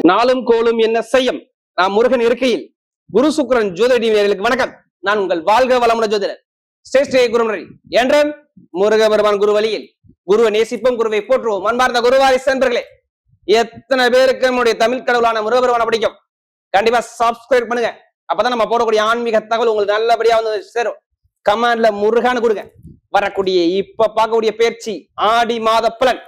நாளும் கோளும் என்ன செய்யும் நான் முருகன் இருக்கையில் குரு சுக்கிரன் ஜோதிடர்களுக்கு வணக்கம். நான் உங்கள் வாழ்க வளமுடன் ஜோதிடர் ஸ்ரேஷ்ட குருமுறை என்றும் முருக பெருமான் குரு வழியில் குருவை நேசிப்போம், குருவை போற்றுவோம். அன்பார்ந்த குருவாரி சென்றர்களே, எத்தனை பேருக்கு நம்முடைய தமிழ் கடவுளான முருகபெருமானை பிடிக்கும்? கண்டிப்பா சப்ஸ்கிரைப் பண்ணுங்க. அப்பதான் நம்ம போடக்கூடிய ஆன்மீக தகவல் உங்களுக்கு நல்லபடியா வந்து சேரும். கமெண்ட்ல முருகான்னு கொடுங்க. வரக்கூடிய இப்ப பார்க்கக்கூடிய பயிற்சி ஆடி மாத பலன்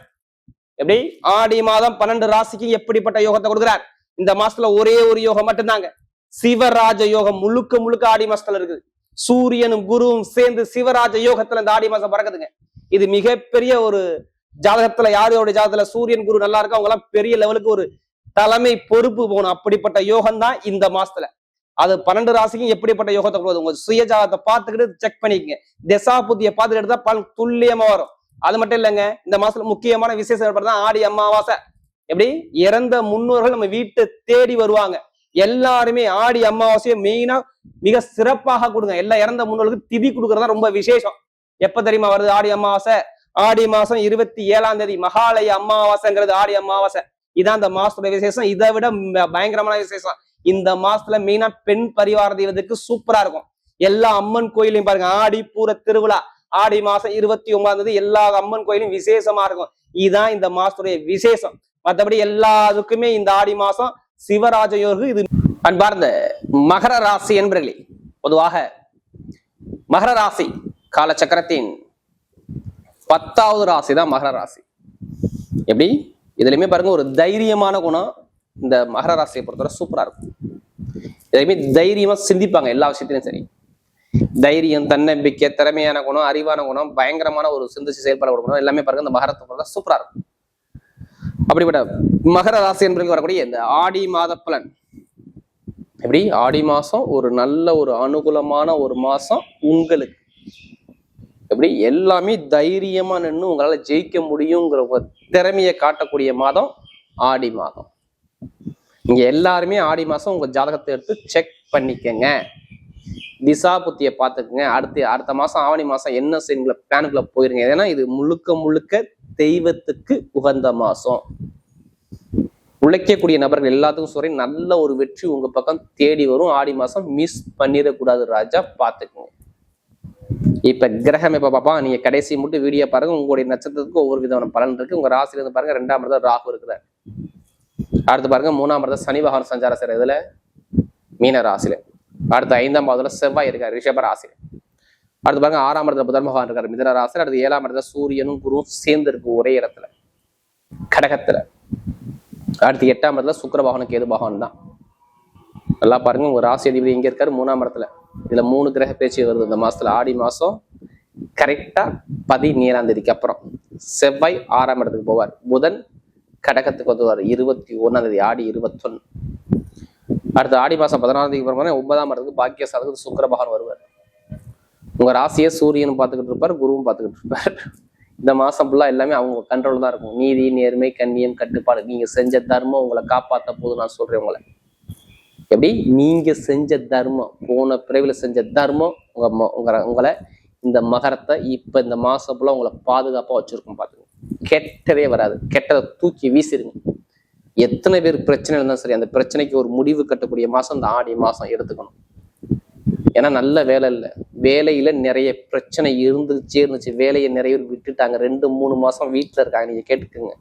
எப்படி? ஆடி மாதம் 12 ராசிக்கு எப்படிப்பட்ட யோகத்தை கொடுக்கிறார்? இந்த மாசத்துல ஒரே ஒரு யோகம் மட்டும்தாங்க, சிவராஜ யோகம். முழுக்க முழுக்க ஆடி மாசத்துல இருக்குது. சூரியனும் குருவும் சேர்ந்து சிவராஜ யோகத்துல இந்த ஆடி மாசம் பறக்குதுங்க. இது மிகப்பெரிய ஒரு ஜாதகத்துல, யாரோட ஜாதகத்துல சூரியன் குரு நல்லா இருக்கு, அவங்க எல்லாம் பெரிய லெவலுக்கு ஒரு தலைமை பொறுப்பு போகணும். அப்படிப்பட்ட யோகம் தான் இந்த மாசத்துல. அது 12 ராசிக்கும் எப்படிப்பட்ட யோகத்தை கொடுக்குது? உங்க சுய ஜாதகத்தை பார்த்துக்கிட்டு செக் பண்ணிக்கங்க. திசா புத்தியை பார்த்துக்கிட்டு எடுத்தா பலன் துல்லியமா வரும். அது மட்டும் இல்லைங்க, இந்த மாசத்துல முக்கியமான விசேஷம் ஏற்படுதான் ஆடி அமாவாசை. எப்படி? இறந்த முன்னோர்கள் நம்ம வீட்டை தேடி வருவாங்க. எல்லாருமே ஆடி அமாவாசையை மெயினா மிக சிறப்பாக கொடுங்க. எல்லா இறந்த முன்னோர்களுக்கு திதி கொடுக்கறதா ரொம்ப விசேஷம். எப்ப தெரியுமா வருது ஆடி அமாவாசை? ஆடி மாசம் 27ஆம் தேதி மகாலய அமாவாசைங்கிறது ஆடி அமாவாசை. இதான் இந்த மாசத்தோட விசேஷம். இதை விட பயங்கரமான விசேஷம் இந்த மாசத்துல மெயினா பெண் பரிவார தெய்வத்துக்கு சூப்பரா இருக்கும். எல்லா அம்மன் கோயிலையும் பாருங்க, ஆடி பூர திருவிழா ஆடி மாசம் 29ஆம் தேதி எல்லா அம்மன் கோயிலும் விசேஷமா இருக்கும். இதுதான் இந்த மாசத்துடைய விசேஷம். மற்றபடி எல்லாத்துக்குமே இந்த ஆடி மாசம் சிவராஜ யோகம். இது அன்பார்ந்த மகர ராசி என்பர்களே, பொதுவாக மகர ராசி காலச்சக்கரத்தின் 10வது ராசி தான் மகர ராசி. எப்படி? இதுலயுமே பாருங்க, ஒரு தைரியமான குணம் இந்த மகர ராசியை பொறுத்தவரை சூப்பரா இருக்கும். எதுவுமே தைரியமா சிந்திப்பாங்க எல்லா விஷயத்திலும். சரி, தைரியம், தன்னம்பிக்கை, திறமையான குணம், அறிவான குணம், பயங்கரமான ஒரு சிந்திச்சு செயல்பட குணம் எல்லாமே பாருங்க இந்த மகரத்தை பொறுத்த சூப்பரா இருக்கும். அப்படிப்பட்ட மகர ராசி என்பதில் வரக்கூடிய இந்த ஆடி மாத பலன் எப்படி? ஆடி மாசம் ஒரு நல்ல ஒரு அனுகூலமான ஒரு மாசம் உங்களுக்கு. எப்படி? எல்லாமே தைரியமா நின்று உங்களால ஜெயிக்க முடியுங்கிற ஒரு திறமையை காட்டக்கூடிய மாதம் ஆடி மாதம். இங்க எல்லாருமே ஆடி மாசம் உங்க ஜாதகத்தை எடுத்து செக் பண்ணிக்கங்க, திசா புத்தியை பார்த்துக்குங்க. அடுத்த மாசம் ஆவணி மாசம் என்ன செய்யுங்கள பிளானுக்குள்ள போயிருங்க. ஏன்னா இது முழுக்க முழுக்க தெய்வத்துக்கு உகந்த மாசம். உழைக்கக்கூடிய நபர்கள் எல்லாத்துக்கும் சொல்றேன், நல்ல ஒரு வெற்றி உங்க பக்கம் தேடி வரும். ஆடி மாசம் மிஸ் பண்ணிடக்கூடாது ராஜா, பார்த்துக்குங்க. இப்ப கிரகம் எப்ப பாப்பா, நீங்க கடைசி மட்டும் வீடியோ பாருங்க. உங்களுடைய நட்சத்திரத்துக்கு ஒவ்வொரு விதமான பலன் இருக்கு. உங்க ராசில இருந்து பாருங்க, 2ஆம் இடத்துல ராகு இருக்கிறார். அடுத்து பாருங்க 3ஆம் இடத்துல சனி பகவான் சஞ்சாரம் செய்யற இதுல மீன ராசியில. அடுத்து 5ஆம் பாவத்துல செவ்வாய் இருக்காரு ரிஷப ராசியில. அடுத்து பாருங்க 6ஆம் இடத்துல புதன் பகவான் இருக்காரு மிதுன ராசியில. அடுத்து 7ஆம் இடத்துல சூரியனும் குருவும் சேர்ந்து இருக்கு ஒரே இடத்துல கடகத்துல. அடுத்து 8ஆம் இடத்துல சுக்கிர பகவானும் கேது பகவான் தான். நல்லா பாருங்க, உங்க ராசி அதிபதி எங்க இருக்காரு? 3ஆம் இடத்துல. இதுல 3 கிரக பேச்சு வருது இந்த மாசத்துல. ஆடி மாசம் கரெக்டா 17ஆம் தேதிக்கு அப்புறம் செவ்வாய் 6ஆம் இடத்துக்கு போவார். புதன் கடகத்துக்கு வந்துவார் 21ஆம் தேதி, ஆடி 21. அடுத்து ஆடி மாசம் 16ஆம் தேதிக்கு அப்புறம் 9ஆம் இடத்துக்கு பாக்கியஸ்தானத்துக்கு சுக்கிர பகவான் வருவார். உங்க ராசியை சூரியனும் பார்த்துக்கிட்டு இருப்பார், குருவும் பார்த்துக்கிட்டு இருப்பார். இந்த மாசம் ஃபுல்லா எல்லாமே அவங்க கண்ட்ரோல் தான் இருக்கும். நீதி, நேர்மை, கண்ணியம், கட்டுப்பாடு. நீங்க செஞ்ச தர்மம் உங்களை காப்பாத்த போது நான் சொல்றேன் உங்களை. எப்படி? நீங்க செஞ்ச தர்மம், போன பிறவில செஞ்ச தர்மம் உங்களை இந்த மகரத்தை இப்ப இந்த மாசம் ஃபுல்லா உங்களை பாதுகாப்பா வச்சிருக்கும். பாத்துங்க, கெட்டதே வராது. கெட்டதை தூக்கி வீசிருங்க. எத்தனை பேர் பிரச்சனை இருந்தாலும் சரி, அந்த பிரச்சனைக்கு ஒரு முடிவு கட்டக்கூடிய மாசம் இந்த ஆடி மாசம் எடுத்துக்கணும். ஏன்னா நல்ல வேலை இல்லை, வேலையில நிறைய பிரச்சனை இருந்துச்சு. வேலையை நிறைய பேர் விட்டுட்டாங்க. 2-3 மாசம் வீட்டுல இருக்காங்க. நீங்க கேட்டுக்குங்க,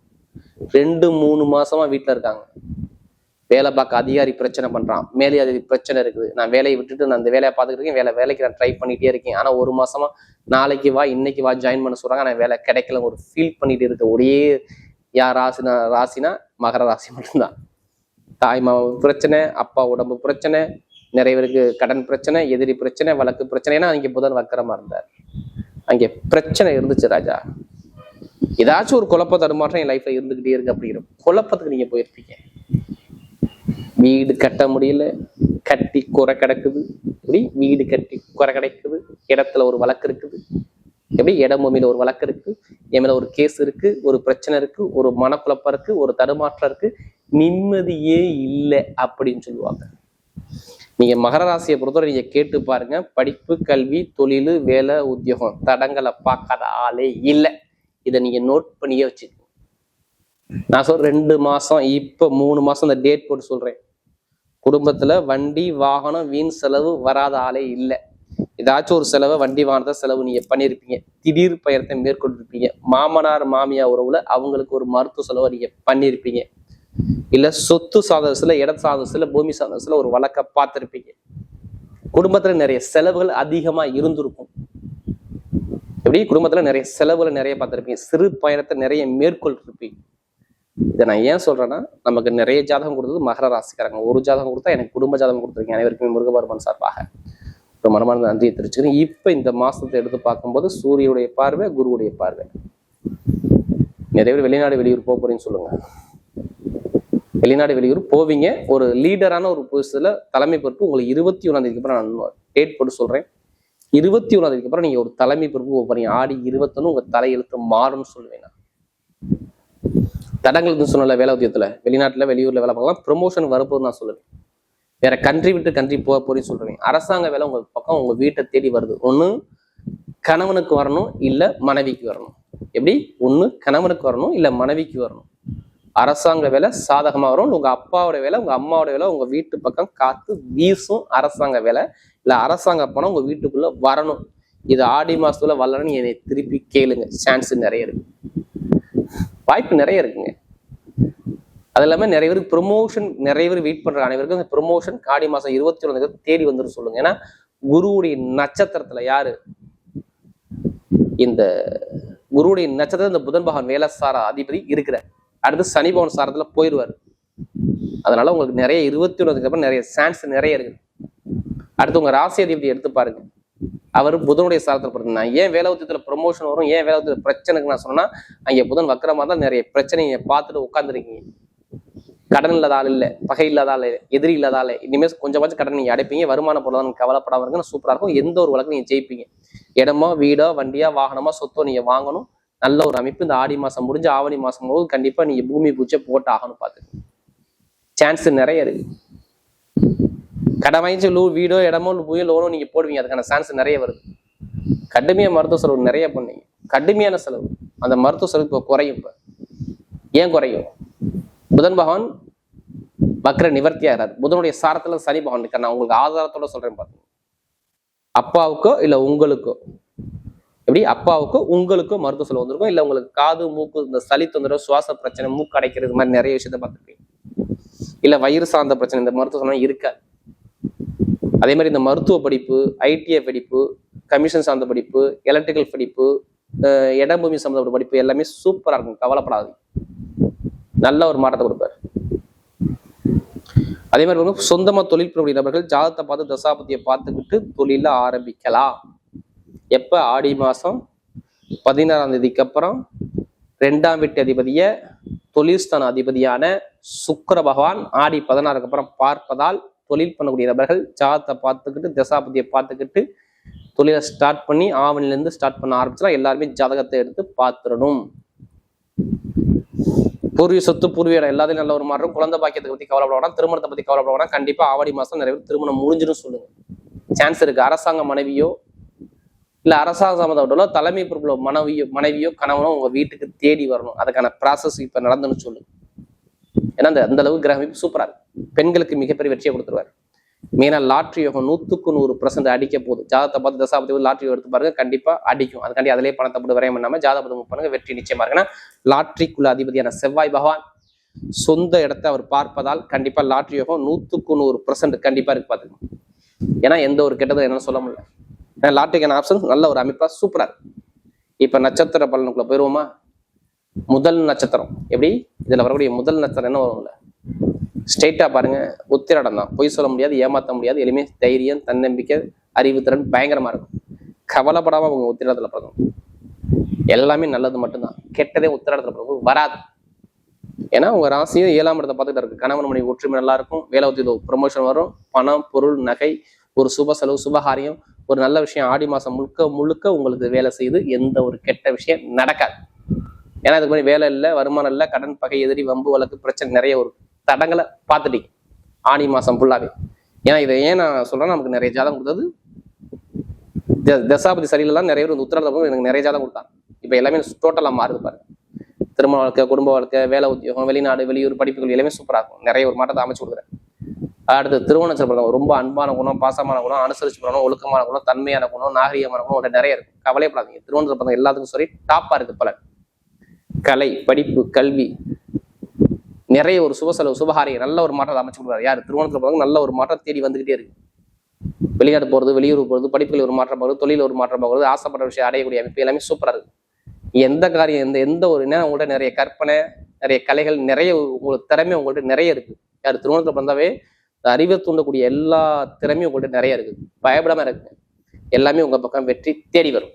2-3 மாசமா வீட்டுல இருக்காங்க. வேலை பார்க்க அதிகாரி பிரச்சனை பண்றான், மேலே அதிகாரி பிரச்சனை இருக்குது. நான் வேலையை விட்டுட்டு நான் அந்த வேலையை பார்த்துக்கிட்டு இருக்கேன். வேலைக்கு நான் ட்ரை பண்ணிட்டே இருக்கேன். ஆனா 1 மாசமா நாளைக்கு வா இன்னைக்கு வா ஜாயின் பண்ண சொல்றாங்க. நான் வேலை கிடைக்கல, ஒரு ஃபீல் பண்ணிட்டு இருக்க. ஒரே யார் ராசினா மகர ராசி மட்டும்தான். தாய் மாமா பிரச்சனை, அப்பா உடம்பு பிரச்சனை, நிறைய பேருக்கு கடன் பிரச்சனை, எதிரி பிரச்சனை, வழக்கு பிரச்சனை. ஏன்னா அங்கே புதன் வக்கரமா இருந்தார். அங்கே பிரச்சனை இருந்துச்சு ராஜா. ஏதாச்சும் ஒரு குழப்ப தடுமாற்றம் என் லைஃப்ல இருந்துகிட்டே இருக்கு. அப்படிங்கிற குழப்பத்துக்கு நீங்க போயிருப்பீங்க. வீடு கட்ட முடியல, கட்டி குறை கிடக்குது. இப்படி வீடு கட்டி குறை கிடைக்குது. இடத்துல ஒரு வழக்கு இருக்குது. எப்படி? இடம் பூமியில ஒரு வழக்கு இருக்கு, என் மேல ஒரு கேஸ் இருக்கு, ஒரு பிரச்சனை இருக்கு, ஒரு மனக்குழப்பம் இருக்கு, ஒரு தடுமாற்றம் இருக்கு, நிம்மதியே இல்லை அப்படின்னு சொல்லுவாங்க. நீங்க மகர ராசியை பொறுத்தவரை நீங்க கேட்டு பாருங்க, படிப்பு, கல்வி, தொழில், வேலை, உத்தியோகம் தடங்களை பார்க்காத ஆளே இல்லை. இதை நீங்க நோட் பண்ணியே வச்சுக்கோங்க. நான் சொல்றேன் 2 மாசம், இப்ப 3 மாசம் இந்த டேட் போட்டு சொல்றேன். குடும்பத்துல வண்டி வாகனம் வீண் செலவு வராத ஆளே இல்லை. ஏதாச்சும் ஒரு செலவை வண்டி வாகனத்தை செலவு நீங்க பண்ணியிருப்பீங்க. திடீர் பயணத்தை மேற்கொண்டிருப்பீங்க. மாமனார் மாமியார் உறவுல அவங்களுக்கு ஒரு மருத்துவ செலவை நீங்க பண்ணியிருப்பீங்க. இல்ல சொத்து சாதகத்துல, இட சாதகத்துல, பூமி சாதகத்துல ஒரு வழக்க பார்த்திருப்பீங்க. குடும்பத்துல நிறைய செலவுகள் அதிகமா இருந்திருக்கும். எப்படி குடும்பத்துல நிறைய செலவுகளை நிறைய பார்த்திருப்பீங்க. சிறு பயணத்தை நிறைய மேற்கொண்டிருப்பீங்க. இதை நான் ஏன் சொல்றேன்னா, நமக்கு நிறைய ஜாதகம் கொடுத்தது மகர ராசிக்காரங்க. ஒரு ஜாதகம் கொடுத்தா எனக்கு குடும்ப ஜாதகம் கொடுத்துருக்கீங்க. அனைவருக்குமே முருகபெருமான் சார்பாக ஒரு மனமார்ந்த நன்றியை தெரிவிச்சுக்கிறேன். இப்ப இந்த மாசத்தை எடுத்து பார்க்கும்போது சூரியனுடைய பார்வை, குருவுடைய பார்வை. நிறைய பேர் வெளிநாடு வெளியூர் போக போறீங்கன்னு சொல்லுங்க. வெளிநாடு வெளியூர் போவீங்க. ஒரு லீடரான ஒரு பொசிஷன்ல தலைமை பொறுப்பு உங்களுக்கு 21ஆம் தேதிக்கு அப்புறம் நான் டேட் போட்டு சொல்றேன். 21ஆம் தேதிக்கு அப்புறம் நீங்க ஒரு தலைமை பொறுப்பு போக போறீங்க. ஆடி 21 உங்க தலையெழுத்து மாறும்னு சொல்லுவேன். தடங்கள் சொன்னல வேலை உத்தியத்துல வெளிநாட்டுல வெளியூர்ல வேலை பார்க்கலாம். ப்ரொமோஷன் வரப்போன்னு நான் சொல்லுவேன். வேற கண்ட்ரி விட்டு கண்ட்ரி போக போறேன்னு சொல்றேன். அரசாங்க வேலை உங்க பக்கம் உங்க வீட்டை தேடி வருது. ஒண்ணு கணவனுக்கு வரணும், இல்ல மனைவிக்கு வரணும். எப்படி? ஒண்ணு கணவனுக்கு வரணும், இல்ல மனைவிக்கு வரணும். அரசாங்க வேலை சாதகமா வரும். உங்க அப்பாவோட வேலை, உங்க அம்மாவோட வேலை உங்க வீட்டு பக்கம் காத்து வீசும். அரசாங்க வேலை இல்ல அரசாங்க பணம் உங்க வீட்டுக்குள்ள வரணும். இது ஆடி மாசத்துல வரலன்னு என்னை திருப்பி கேளுங்க. சான்ஸ் நிறைய இருக்கு, வாய்ப்பு நிறைய இருக்குங்க. அது இல்லாம நிறைய பேர் ப்ரொமோஷன், நிறைய பேர் வெயிட் பண்ற அனைவருக்கும் அந்த ப்ரொமோஷன் ஆடி மாசம் 21 தேடி வந்துடும் சொல்லுங்க. ஏன்னா குருவுடைய நட்சத்திரத்துல யாரு? இந்த குருவுடைய நட்சத்திரம் இந்த புதன் பகவான் வேலைசார அதிபதி இருக்கிற. அடுத்து சனி பகவான் சாரத்துல போயிடுவாரு. அதனால உங்களுக்கு நிறைய 21 அப்புறம் நிறைய சான்ஸ் நிறைய இருக்கு. அடுத்து உங்க ராசி அதிபதி எடுத்து பாருங்க. அவர் புதனுடைய சாரத்தில் பிறந்த. ஏன் வேலை உத்தியத்துல ப்ரொமோஷன் வரும், ஏன் வேலை உத்தியத்துல பிரச்சனைக்கு நான் சொன்னா, அங்கே புதன் வக்கரமா தான் நிறைய பிரச்சனையை பார்த்துட்டு உட்காந்துருக்கீங்க. கடன் இல்லாத ஆள் இல்லை, பகை இல்லாத ஆள், எதிரி இல்லாத ஆள். இனிமேல் கொஞ்சமாச்சும் கடன் நீங்க அடைப்பீங்க. வருமான பொருளாதாரம் கவலைப்படாம இருக்குன்னு சூப்பரா இருக்கும். எந்த ஒரு வழக்கும் நீங்க ஜெயிப்பீங்க. இடமோ வீடோ வண்டியா வாகனமோ சொத்தோ நீங்க வாங்கணும். நல்ல ஒரு அமைப்பு. இந்த ஆடி மாசம் முடிஞ்சு ஆவணி மாசம் போது கண்டிப்பா நீங்க பூமி பூச்சை போட்டு ஆகணும். பார்த்து சான்ஸ் நிறைய இருக்கு. கடன் வாங்கிச்சு வீடோ இடமோ லோனோ நீங்க போடுவீங்க. அதுக்கான சான்ஸ் நிறைய வருது. கடுமையான மருத்துவ செலவு நிறைய பண்ணீங்க. கடுமையான செலவு. அந்த மருத்துவ செலவு இப்போ குறையும். இப்ப ஏன் குறையும்? புதன் பகவான் வக்ர நிவர்த்தி ஆகிறார். புதனுடைய சாரத்துல சனி பகவான் இருக்கார். நான் உங்களுக்கு ஆதாரத்தோட சொல்றேன் பாருங்க. அப்பாவுக்கோ இல்ல உங்களுக்கோ, எப்படி அப்பாவுக்கோ உங்களுக்கோ மருத்துவ செலவு வந்திருக்கும். இல்ல உங்களுக்கு காது மூக்கு இந்த சளி தொந்தரவு, சுவாச பிரச்சனை, மூக்கு அடைக்கிறது மாதிரி நிறைய விஷயத்த பார்த்துருப்பீங்க. இல்ல வயிறு சார்ந்த பிரச்சனை இந்த மருத்துவ செலவு இருக்காது. அதே மாதிரி இந்த மருத்துவ படிப்பு, ஐடிஐ படிப்பு, கமிஷன் சார்ந்த படிப்பு, எலக்ட்ரிக்கல் படிப்பு, இடம்பூமி சம்பந்தப்பட்ட படிப்பு எல்லாமே சூப்பரா இருக்கும். கவலைப்படாது. நல்ல ஒரு மாற்றத்தை கொடுப்பாரு. அதே மாதிரி வந்து சொந்தமா தொழில் புரியக்கூடிய நபர்கள் ஜாதகத்தை பார்த்து தசாபதியை பார்த்துக்கிட்டு தொழில ஆரம்பிக்கலாம். எப்ப? ஆடி மாசம் 16ஆம் தேதிக்கு அப்புறம் 2ஆம் வீட்டு அதிபதிய தொழில்ஸ்தான அதிபதியான சுக்கிர பகவான் ஆடி 16க்கு அப்புறம் பார்ப்பதால் தொழில் பண்ணக்கூடிய நபர்கள் ஜாதகத்தை பார்த்துக்கிட்டு தசாபதியை பார்த்துக்கிட்டு தொழிலை ஸ்டார்ட் பண்ணி ஆவணிலேருந்து ஸ்டார்ட் பண்ண ஆரம்பிச்சா எல்லாருமே ஜாதகத்தை எடுத்து பார்த்துடணும். பூர்வீக சொத்து, பூர்வீக இடம் எல்லாத்தையும் நல்ல ஒரு மாற்றம். குழந்தை பாக்கியத்தை பத்தி கவலைப்பட வேணாம், திருமணத்தை பத்தி கவலைப்பட வேணாம். கண்டிப்பா ஆவணி மாசம் நிறைய பேர் திருமணம் முடிஞ்சிடும் சொல்லுங்க. சான்ஸ் இருக்கு. அரசாங்க மனைவியோ இல்ல அரசாங்க சம்மந்தப்பட்டோ தலைமை பொறுப்புல மனைவியோ கணவனோ உங்க வீட்டுக்கு தேடி வரணும். அதுக்கான ப்ராசஸ் இப்ப நடந்துன்னு சொல்லுங்க. ஏன்னா அந்த அளவு கிரகம் சூப்பரா இருக்கு. பெண்களுக்கு மிகப்பெரிய வெற்றியை கொடுத்துருவாரு. மெயினா லாட்ரி யோகம் 100க்கு 100% அடிக்க போகுது. ஜாதகத்தை பார்த்து தசாபதி லாட்ரி எடுத்து பாருங்க, கண்டிப்பா அடிக்கும். அதுக்காண்டி அதிலே பணத்தை போட்டு வரையம் பண்ணாம ஜாதகத்தை மூவ் பண்ணுங்க, வெற்றி நிச்சயமா இருக்குன்னா. லாட்ரிக்குள்ள அதிபதியான செவ்வாய் பகவான் சொந்த இடத்தை அவர் பார்ப்பதால் கண்டிப்பா லாட்ரி யோகம் 100க்கு 100% கண்டிப்பா இருக்கு. பாத்துக்கணும். ஏன்னா எந்த ஒரு கெட்டதும் என்னன்னு சொல்ல முடியல. ஏன்னா லாட்ரிக்கான ஆப்ஷன் நல்ல ஒரு அமைப்பா சூப்பரா இருக்கு. இப்ப நட்சத்திர பலனுக்குள்ள போயிருவோமா? முதல் நட்சத்திரம் எப்படி? இதுல வரக்கூடிய முதல் நட்சத்திரம் என்ன வரும்ல? ஸ்ட்ரெயிட்டா பாருங்க, உத்திராடம் தான். பொய் சொல்ல முடியாது, ஏமாற்ற முடியாது. எளிமே தைரியம், தன்னம்பிக்கை, அறிவுத்திறன் பயங்கரமா இருக்கும். கவலைப்படாம அவங்க உத்திராடத்துல பிறக்கும். எல்லாமே நல்லது மட்டும்தான். கெட்டதே உத்திராடத்துல பிறக்கும் வராது. ஏன்னா உங்க ராசியும் 7ஆம் இடத்தை பார்த்துட்டு இருக்கு. கணவன் மனைவி ஒற்றுமை நல்லா இருக்கும். வேலை உத்தியோக ப்ரொமோஷன் வரும். பணம், பொருள், நகை, ஒரு சுப செலவு, சுபகாரியம், ஒரு நல்ல விஷயம் ஆடி மாசம் முழுக்க உங்களுக்கு வேலை செய்து எந்த ஒரு கெட்ட விஷயம் நடக்காது. ஏன்னா இதுக்கு மாதிரி வேலை இல்லை, வருமானம் இல்லை, கடன், பகை, எதிரி, வம்பு, வழக்கு, பிரச்சனை நிறைய ஒரு தடங்களை பார்த்துட்டீங்க ஆடி மாசம் ஃபுல்லாவே. ஏன்னா இதை ஏன் நான் சொல்றேன்னா, நமக்கு நிறைய ஜாதகம் கொடுத்தது தசாபதி சரியில்லாம் நிறைய பேர் உத்திராடம் எனக்கு நிறைய ஜாதகம் கொடுத்தாங்க. இப்ப எல்லாமே டோட்டலா மாறுது பாருங்க. திருமண வாழ்க்கை, குடும்ப வாழ்க்கை, வேலை உத்தியோகம், வெளிநாடு, வெளியூர் படிப்புகள் எல்லாமே சூப்பரா இருக்கும். நிறைய ஒரு மாற்றத்தை அமைச்சு கொடுக்குறேன். அடுத்து திருவோண நட்சத்திரம் ரொம்ப அன்பான குணம், பாசமான குணம், அனுசரிச்சு பண்ணணும், ஒழுக்கமான குணம், தன்மையான குணம், நாகரிகமான குணம் உங்கள்ட்ட நிறைய இருக்கும். கவலைப்படாதீங்க. திருவோண நட்சத்திரம் எல்லாத்துக்கும் சரி டாப்பா இருக்கு பலன். கலை, படிப்பு, கல்வி, நிறைய ஒரு சுப செலவு, சுபகாரியம், நல்ல ஒரு மாற்றத்தை அமைச்சு கொடுக்குறாரு. யார் திருவோணத்துல போறாங்க நல்ல ஒரு மாற்றம் தேடி வந்துகிட்டே இருக்கு. வெளிநாடு போறது, வெளியூர் போறது, படிப்புகள் ஒரு மாற்றம் போகிறது, தொழில் ஒரு மாற்றம் போகிறது, ஆசைப்பட்ட விஷயம் அடையக்கூடிய அமைப்பு எல்லாமே சூப்பரா இருக்கு. எந்த காரியம் எந்த ஒரு உங்கள்கிட்ட நிறைய கற்பனை, நிறைய கலைகள், நிறைய உங்களுக்கு திறமை உங்கள்கிட்ட நிறைய இருக்கு. யார் திருவோணத்துல பிறந்தாவே அறிவை தூண்டக்கூடிய எல்லா திறமையும் உங்கள்கிட்ட நிறைய இருக்கு. பயப்படாம இருக்கு. எல்லாமே உங்க பக்கம் வெற்றி தேடி வரும்.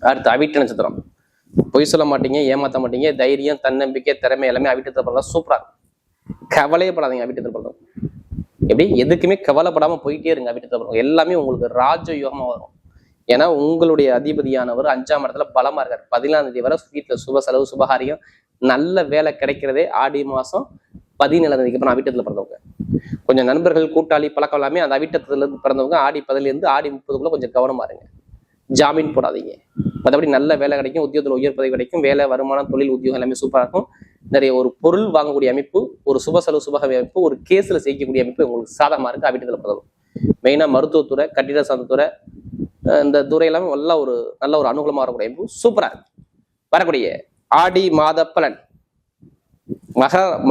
அடுத்து அவிட்ட நட்சத்திரம். பொய் சொல்ல மாட்டீங்க, ஏமாத்த மாட்டீங்க, தைரியம், தன்னம்பிக்கை, திறமை எல்லாமே அவிட்டத்தை பிறந்தா சூப்பரா இருக்கும். கவலையப்படாதீங்க. அவிட்டத்தை பிறந்தோம் எப்படி எதுக்குமே கவலைப்படாம போயிட்டே இருங்க. அவிட்டத்தை பிறந்தோம் எல்லாமே உங்களுக்கு ராஜ யோகமா வரும். ஏன்னா உங்களுடைய அதிபதியானவர் 5ஆம் இடத்துல பலமா இருக்காரு. 14ஆம் தேதி வரை வீட்டுல சுப செலவு, சுபகாரியம், நல்ல வேலை கிடைக்கிறதே ஆடி மாசம் 17ஆம் தேதிக்கு அப்புறம் அவிட்டத்துல பிறந்தவங்க. கொஞ்சம் நண்பர்கள், கூட்டாளி, பழக்கம் எல்லாமே அந்த அவிட்டத்துல இருந்து பிறந்தவங்க ஆடி 10ல இருந்து ஆடி 30க்குள்ள கொஞ்சம் கவனமா இருங்க. ஜாமீன் போடாதீங்க. மற்றபடி நல்ல வேலை கிடைக்கும், உத்தியோகத்தில் உயர் பதவி கிடைக்கும், வேலை, வருமானம், தொழில், உத்தியோகம் எல்லாமே சூப்பரா இருக்கும். நிறைய ஒரு பொருள் வாங்கக்கூடிய அமைப்பு, ஒரு சுப செலவு, சுபகவி அமைப்பு, ஒரு கேஸ்ல செய்யக்கூடிய அமைப்பு உங்களுக்கு சாதகமா இருக்கு. அவிட்டத்துல பிறந்தவங்க மெயினா மருத்துவத்துறை, கட்டிட சார்ந்த துறை, இந்த துறை எல்லாமே நல்ல ஒரு அனுகூலமா இருக்கக்கூடிய அமைப்பு சூப்பரா இருக்கு. வரக்கூடிய ஆடி மாத பலன்.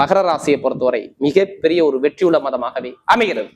மகர ராசியை பொறுத்தவரை மிகப்பெரிய ஒரு வெற்றியுள்ள மாதமாகவே அமைகிறது.